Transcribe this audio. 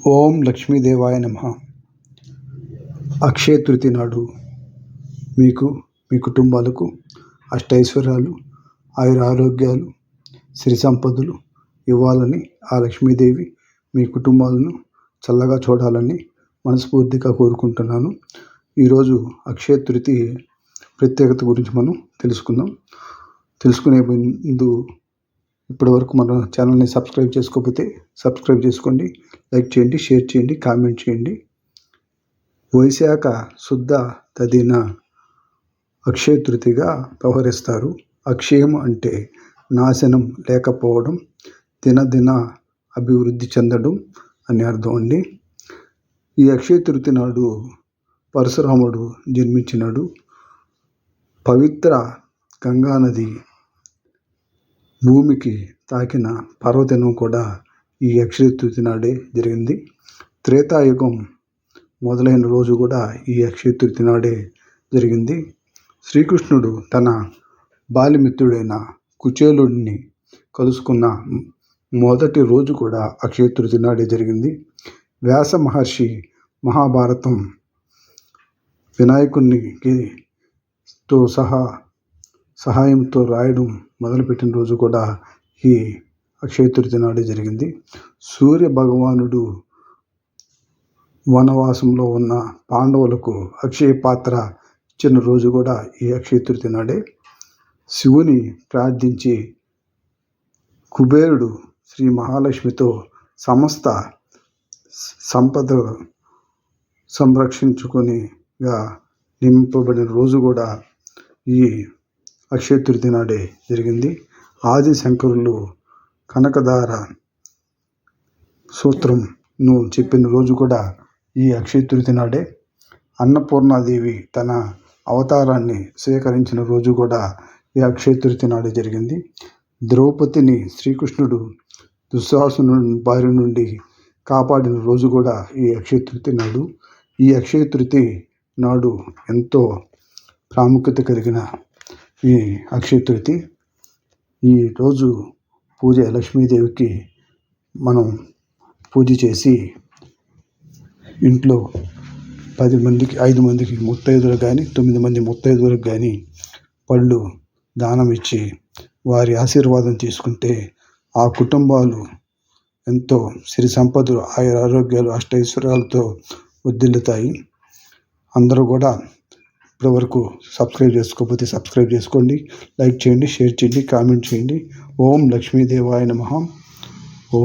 ఓం లక్ష్మీదేవాయ నమః. అక్షయ తృతీయ నాడు మీకు మీ కుటుంబాలకు అష్టైశ్వర్యాలు, ఆయురారోగ్యాలు, సిరి సంపదలు ఇవ్వాలని ఆ లక్ష్మీదేవి మీ కుటుంబాలను చల్లగా చూడాలని మనస్ఫూర్తిగా కోరుకుంటున్నాను. ఈరోజు అక్షయ తృతీయ ప్రత్యేకత గురించి మనం తెలుసుకునే ముందు ఇప్పటివరకు మన ఛానల్ని సబ్స్క్రైబ్ చేసుకోకపోతే సబ్స్క్రైబ్ చేసుకోండి, లైక్ చేయండి, షేర్ చేయండి, కామెంట్ చేయండి. వైశాఖ శుద్ధ తదిన అక్షయ తృతీయగా వ్యవహరిస్తారు. అక్షయం అంటే నాశనం లేకపోవడం, దినదిన అభివృద్ధి చెందడం అని అర్థం అండి. ఈ అక్షయ తృతీయ నాడు పరశురాముడు జన్మించినాడు. పవిత్ర గంగానది భూమికి తాకిన పర్వదినం కూడా ఈ అక్షయ తృతీయ నాడే జరిగింది. త్రేతాయుగం మొదలైన రోజు కూడా ఈ అక్షయ తృతీయ నాడే జరిగింది. శ్రీకృష్ణుడు తన బాల్యమిత్రుడైన కుచేలుడిని కలుసుకున్న మొదటి రోజు కూడా అక్షయ తృతీయ నాడే జరిగింది. వ్యాస మహర్షి మహాభారతం వినాయకునికి సహాయంతో రాయడం మొదలుపెట్టిన రోజు కూడా ఈ అక్షయ తృతీయ నాడే జరిగింది. సూర్య భగవానుడు వనవాసంలో ఉన్న పాండవులకు అక్షయ పాత్ర ఇచ్చిన రోజు కూడా ఈ అక్షయ తృతీయ నాడే. శివుని ప్రార్థించి కుబేరుడు శ్రీ మహాలక్ష్మితో సమస్త సంపద సంరక్షించుకొనిగా నింపబడిన రోజు కూడా ఈ అక్షయ తృతీయ నాడే జరిగింది. ఆది శంకరులు కనకదార సూత్రంను చెప్పిన రోజు కూడా ఈ అక్షయ తృతీయ నాడే. అన్నపూర్ణాదేవి తన అవతారాన్ని స్వీకరించిన రోజు కూడా ఈ అక్షయ తృతీయ నాడే జరిగింది. ద్రౌపదిని శ్రీకృష్ణుడు దుశ్శాసనుడి బారి నుండి కాపాడిన రోజు కూడా ఈ అక్షయ తృతీయ నాడు. ఈ అక్షయ తృతీయ నాడు ఎంతో ప్రాముఖ్యత కలిగిన ఈ అక్షయ తృతీయ. ఈరోజు పూజ లక్ష్మీదేవికి మనం పూజ చేసి ఇంట్లో 5 మందికి ముత్తైదులకు కానీ 9 మంది ముత్తైదులకు కానీ పళ్ళు దానం ఇచ్చి వారి ఆశీర్వాదం తీసుకుంటే ఆ కుటుంబాలు ఎంతో సిరి సంపదలు, ఆరోగ్యాలు, అష్టైశ్వర్యాలతో వర్ధిల్లుతాయి. అందరూ కూడా ఇప్పటివరకు సబ్స్క్రైబ్ చేసుకోకపోతే సబ్స్క్రైబ్ చేసుకోండి, లైక్ చేయండి, షేర్ చేయండి, కామెంట్ చేయండి. ఓం లక్ష్మీదేవాయ నమః. ఓం